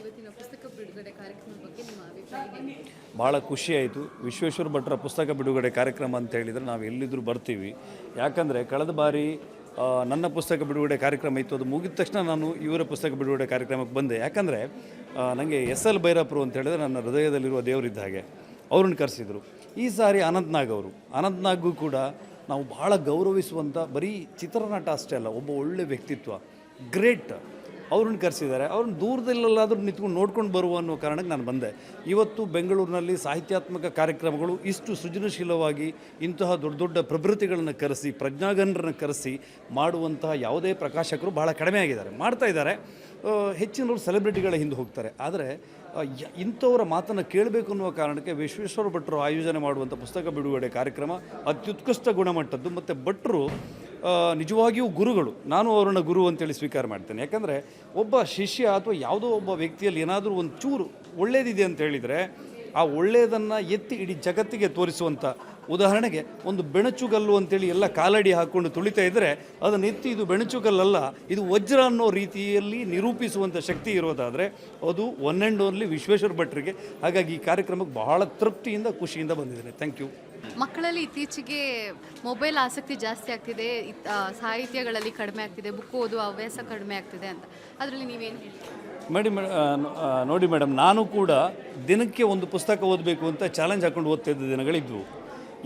ಇವತ್ತಿನ ಪುಸ್ತಕ ಬಿಡುಗಡೆ ಕಾರ್ಯಕ್ರಮದ ಬಗ್ಗೆ ನಿಮ್ಮ ಅಭಿಪ್ರಾಯ ಏನು? ಭಾಳ ಖುಷಿಯಾಯಿತು. ವಿಶ್ವೇಶ್ವರ ಭಟ್ರ ಪುಸ್ತಕ ಬಿಡುಗಡೆ ಕಾರ್ಯಕ್ರಮ ಅಂತ ಹೇಳಿದರೆ ನಾವು ಎಲ್ಲಿದ್ದರೂ ಬರ್ತೀವಿ. ಯಾಕಂದರೆ ಕಳೆದ ಬಾರಿ ನನ್ನ ಪುಸ್ತಕ ಬಿಡುಗಡೆ ಕಾರ್ಯಕ್ರಮ ಇತ್ತು. ಅದು ಮುಗಿದ ತಕ್ಷಣ ನಾನು ಇವರ ಪುಸ್ತಕ ಬಿಡುಗಡೆ ಕಾರ್ಯಕ್ರಮಕ್ಕೆ ಬಂದೆ. ಯಾಕಂದರೆ ನನಗೆ ಎಸ್.ಎಲ್. ಭೈರಪ್ಪರು ಅಂತ ಹೇಳಿದರೆ ನನ್ನ ಹೃದಯದಲ್ಲಿರುವ ದೇವರಿದ್ದ ಹಾಗೆ, ಅವ್ರನ್ನ ಕರೆಸಿದರು. ಈ ಸಾರಿ ಅನಂತ್ನಾಗ್ ಅವರು, ಅನಂತ್ನಾಗ್ಗೂ ಕೂಡ ನಾವು ಭಾಳ ಗೌರವಿಸುವಂಥ, ಬರೀ ಚಿತ್ರನಟ ಅಷ್ಟೇ ಅಲ್ಲ, ಒಬ್ಬ ಒಳ್ಳೆ ವ್ಯಕ್ತಿತ್ವ, ಗ್ರೇಟ್, ಅವ್ರನ್ನ ಕರೆಸಿದ್ದಾರೆ. ಅವ್ರನ್ನ ದೂರದಲ್ಲೆಲ್ಲಾದರೂ ನಿಂತ್ಕೊಂಡು ನೋಡ್ಕೊಂಡು ಬರುವ ಅನ್ನೋ ಕಾರಣಕ್ಕೆ ನಾನು ಬಂದೆ. ಇವತ್ತು ಬೆಂಗಳೂರಿನಲ್ಲಿ ಸಾಹಿತ್ಯಾತ್ಮಕ ಕಾರ್ಯಕ್ರಮಗಳು ಇಷ್ಟು ಸೃಜನಶೀಲವಾಗಿ ಇಂತಹ ದೊಡ್ಡ ದೊಡ್ಡ ಪ್ರಭೃತಿಗಳನ್ನು ಕರೆಸಿ, ಪ್ರಜ್ಞಾಗಣರನ್ನು ಕರೆಸಿ ಮಾಡುವಂತಹ ಯಾವುದೇ ಪ್ರಕಾಶಕರು ಭಾಳ ಕಡಿಮೆ ಆಗಿದ್ದಾರೆ, ಮಾಡ್ತಾ ಇದ್ದಾರೆ. ಹೆಚ್ಚಿನವರು ಸೆಲೆಬ್ರಿಟಿಗಳ ಹಿಂದೆ ಹೋಗ್ತಾರೆ. ಆದರೆ ಇಂಥವರ ಮಾತನ್ನು ಕೇಳಬೇಕು ಅನ್ನುವ ಕಾರಣಕ್ಕೆ ವಿಶ್ವೇಶ್ವರ ಭಟ್ರು ಆಯೋಜನೆ ಮಾಡುವಂಥ ಪುಸ್ತಕ ಬಿಡುಗಡೆ ಕಾರ್ಯಕ್ರಮ ಅತ್ಯುತ್ಕೃಷ್ಟ ಗುಣಮಟ್ಟದ್ದು. ಮತ್ತು ಭಟ್ರು ನಿಜವಾಗಿಯೂ ಗುರುಗಳು. ನಾನು ಅವರನ್ನು ಗುರು ಅಂತೇಳಿ ಸ್ವೀಕಾರ ಮಾಡ್ತೇನೆ. ಯಾಕಂದರೆ ಒಬ್ಬ ಶಿಷ್ಯ ಅಥವಾ ಯಾವುದೋ ಒಬ್ಬ ವ್ಯಕ್ತಿಯಲ್ಲಿ ಏನಾದರೂ ಒಂದು ಚೂರು ಒಳ್ಳೆಯದಿದೆ ಅಂತ ಹೇಳಿದರೆ ಆ ಒಳ್ಳೆಯದನ್ನು ಎತ್ತಿ ಇಡೀ ಜಗತ್ತಿಗೆ ತೋರಿಸುವಂಥ, ಉದಾಹರಣೆಗೆ ಒಂದು ಬೆಣಚುಗಲ್ಲು ಅಂತೇಳಿ ಎಲ್ಲ ಕಾಲಡಿ ಹಾಕ್ಕೊಂಡು ತುಳಿತಾ ಇದ್ದರೆ ಅದನ್ನು ಎತ್ತಿ ಇದು ಬೆಣಚುಗಲ್ಲಲ್ಲ, ಇದು ವಜ್ರ ಅನ್ನೋ ರೀತಿಯಲ್ಲಿ ನಿರೂಪಿಸುವಂಥ ಶಕ್ತಿ ಇರೋದಾದರೆ ಅದು ಒನ್ ಆ್ಯಂಡ್ ಓನ್ಲಿ ವಿಶ್ವೇಶ್ವರ ಭಟ್ರಿಗೆ. ಹಾಗಾಗಿ ಈ ಕಾರ್ಯಕ್ರಮಕ್ಕೆ ಬಹಳ ತೃಪ್ತಿಯಿಂದ, ಖುಷಿಯಿಂದ ಬಂದಿದ್ದೇನೆ. Thank you. ಮಕ್ಕಳಲ್ಲಿ ಇತ್ತೀಚೆಗೆ ಮೊಬೈಲ್ ಆಸಕ್ತಿ ಜಾಸ್ತಿ ಆಗ್ತಿದೆ, ಸಾಹಿತ್ಯಗಳಲ್ಲಿ ಕಡಿಮೆ ಆಗ್ತಿದೆ, ಬುಕ್ ಓದುವ ಹವ್ಯಾಸ ಕಡಿಮೆ ಆಗ್ತಿದೆ ಅಂತ, ಅದರಲ್ಲಿ ನೀವೇನು ನೋಡಿ ಮೇಡಮ್, ನಾನು ಕೂಡ ದಿನಕ್ಕೆ ಒಂದು ಪುಸ್ತಕ ಓದಬೇಕು ಅಂತ ಚಾಲೆಂಜ್ ಹಾಕ್ಕೊಂಡು ಓದ್ತಿದ್ದ ದಿನಗಳಿದ್ವು.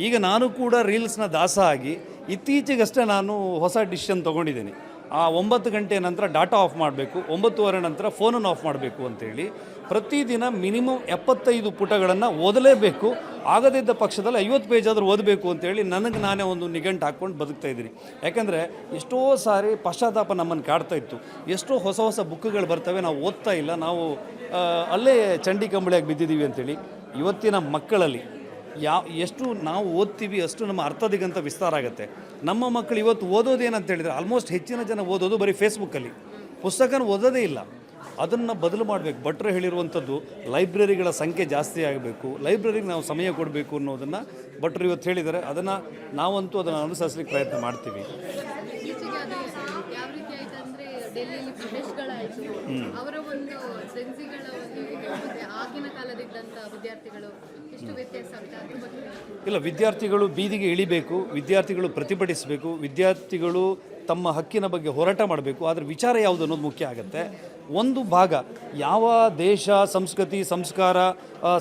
ಈಗ ನಾನು ಕೂಡ ರೀಲ್ಸ್ನ ದಾಸ ಆಗಿ ಇತ್ತೀಚೆಗಷ್ಟೇ ನಾನು ಹೊಸ ಡಿಸಿಷನ್ ತೊಗೊಂಡಿದ್ದೀನಿ. ಆ 9 ಗಂಟೆ ನಂತರ ಡಾಟಾ ಆಫ್ ಮಾಡಬೇಕು, 9:15 ನಂತರ ಫೋನನ್ನು ಆಫ್ ಮಾಡಬೇಕು ಅಂತೇಳಿ ಪ್ರತಿದಿನ ಮಿನಿಮಮ್ 75 ಪುಟಗಳನ್ನು ಓದಲೇಬೇಕು. ಆಗದಿದ್ದ ಪಕ್ಷದಲ್ಲಿ 50 ಪೇಜ್ ಆದರೂ ಓದಬೇಕು ಅಂತೇಳಿ ನನಗೆ ನಾನೇ ಒಂದು ನಿಘಂಟು ಹಾಕ್ಕೊಂಡು ಬದುಕ್ತಾ ಇದ್ದೀನಿ. ಯಾಕಂದರೆ ಎಷ್ಟೋ ಸಾರಿ ಪಶ್ಚಾತ್ತಾಪ ನಮ್ಮನ್ನು ಕಾಡ್ತಾ ಇತ್ತು. ಎಷ್ಟೋ ಹೊಸ ಹೊಸ ಬುಕ್ಗಳು ಬರ್ತವೆ, ನಾವು ಓದ್ತಾ ಇಲ್ಲ, ನಾವು ಅಲ್ಲೇ ಚಂಡಿ ಕಂಬಳಿಯಾಗಿ ಬಿದ್ದಿದ್ದೀವಿ ಅಂತೇಳಿ. ಇವತ್ತಿನ ಮಕ್ಕಳಲ್ಲಿ ಎಷ್ಟು ನಾವು ಓದ್ತೀವಿ ಅಷ್ಟು ನಮ್ಮ ಅರ್ಥದಿಗಂತ ವಿಸ್ತಾರ ಆಗುತ್ತೆ. ನಮ್ಮ ಮಕ್ಕಳು ಇವತ್ತು ಓದೋದೇನಂತ ಹೇಳಿದರೆ ಆಲ್ಮೋಸ್ಟ್ ಹೆಚ್ಚಿನ ಜನ ಓದೋದು ಬರೀ ಫೇಸ್ಬುಕ್ಕಲ್ಲಿ, ಪುಸ್ತಕನ ಓದೋದೇ ಇಲ್ಲ. ಅದನ್ನು ಬದಲು ಮಾಡಬೇಕು. ಭಟ್ರು ಹೇಳಿರುವಂಥದ್ದು ಲೈಬ್ರರಿಗಳ ಸಂಖ್ಯೆ ಜಾಸ್ತಿ ಆಗಬೇಕು, ಲೈಬ್ರರಿಗೆ ನಾವು ಸಮಯ ಕೊಡಬೇಕು ಅನ್ನೋದನ್ನು ಭಟ್ರು ಇವತ್ತು ಹೇಳಿದ್ದಾರೆ. ಅದನ್ನು ನಾವಂತೂ ಅದನ್ನು ಅನುಸರಿಸಲಿಕ್ಕೆ ಪ್ರಯತ್ನ ಮಾಡ್ತೀವಿ. ಡೆಲ್ಲಿಯಲ್ಲಿ ಪ್ರದೇಶಗಳಾಯಿತು, ಅವರ ಒಂದು ಸೆನ್ಸಿಗಳ ಒಂದು ಆಗಿನ ಕಾಲದಿದ್ದಂಥ ವಿದ್ಯಾರ್ಥಿಗಳು ಎಷ್ಟು ವ್ಯತ್ಯಾಸ ಆಗುತ್ತೆ? ಇಲ್ಲ, ವಿದ್ಯಾರ್ಥಿಗಳು ಬೀದಿಗೆ ಇಳಿಬೇಕು, ವಿದ್ಯಾರ್ಥಿಗಳು ಪ್ರತಿಭಟಿಸಬೇಕು, ವಿದ್ಯಾರ್ಥಿಗಳು ತಮ್ಮ ಹಕ್ಕಿನ ಬಗ್ಗೆ ಹೋರಾಟ ಮಾಡಬೇಕು. ಆದರೆ ವಿಚಾರ ಯಾವುದು ಅನ್ನೋದು ಮುಖ್ಯ ಆಗುತ್ತೆ. ಒಂದು ಭಾಗ ಯಾವ ದೇಶ, ಸಂಸ್ಕೃತಿ, ಸಂಸ್ಕಾರ,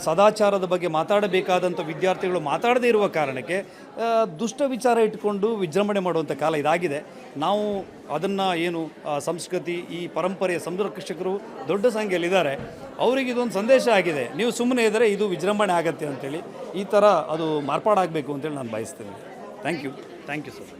ಸದಾಚಾರದ ಬಗ್ಗೆ ಮಾತಾಡಬೇಕಾದಂಥ ವಿದ್ಯಾರ್ಥಿಗಳು ಮಾತಾಡದೇ ಇರುವ ಕಾರಣಕ್ಕೆ ದುಷ್ಟ ವಿಚಾರ ಇಟ್ಕೊಂಡು ವಿಜೃಂಭಣೆ ಮಾಡುವಂಥ ಕಾಲ ಇದಾಗಿದೆ. ನಾವು ಅದನ್ನು ಏನು ಸಂಸ್ಕೃತಿ, ಈ ಪರಂಪರೆಯ ಸಂರಕ್ಷಕರು ದೊಡ್ಡ ಸಂಖ್ಯೆಯಲ್ಲಿದ್ದಾರೆ. ಅವರಿಗೆ ಇದೊಂದು ಸಂದೇಶ ಆಗಿದೆ, ನೀವು ಸುಮ್ಮನೆ ಇದ್ದರೆ ಇದು ವಿಜೃಂಭಣೆ ಆಗುತ್ತೆ ಅಂತೇಳಿ. ಈ ಥರ ಅದು ಮಾರ್ಪಾಡಾಗಬೇಕು ಅಂತೇಳಿ ನಾನು ಬಯಸ್ತೇನೆ. Thank you sir.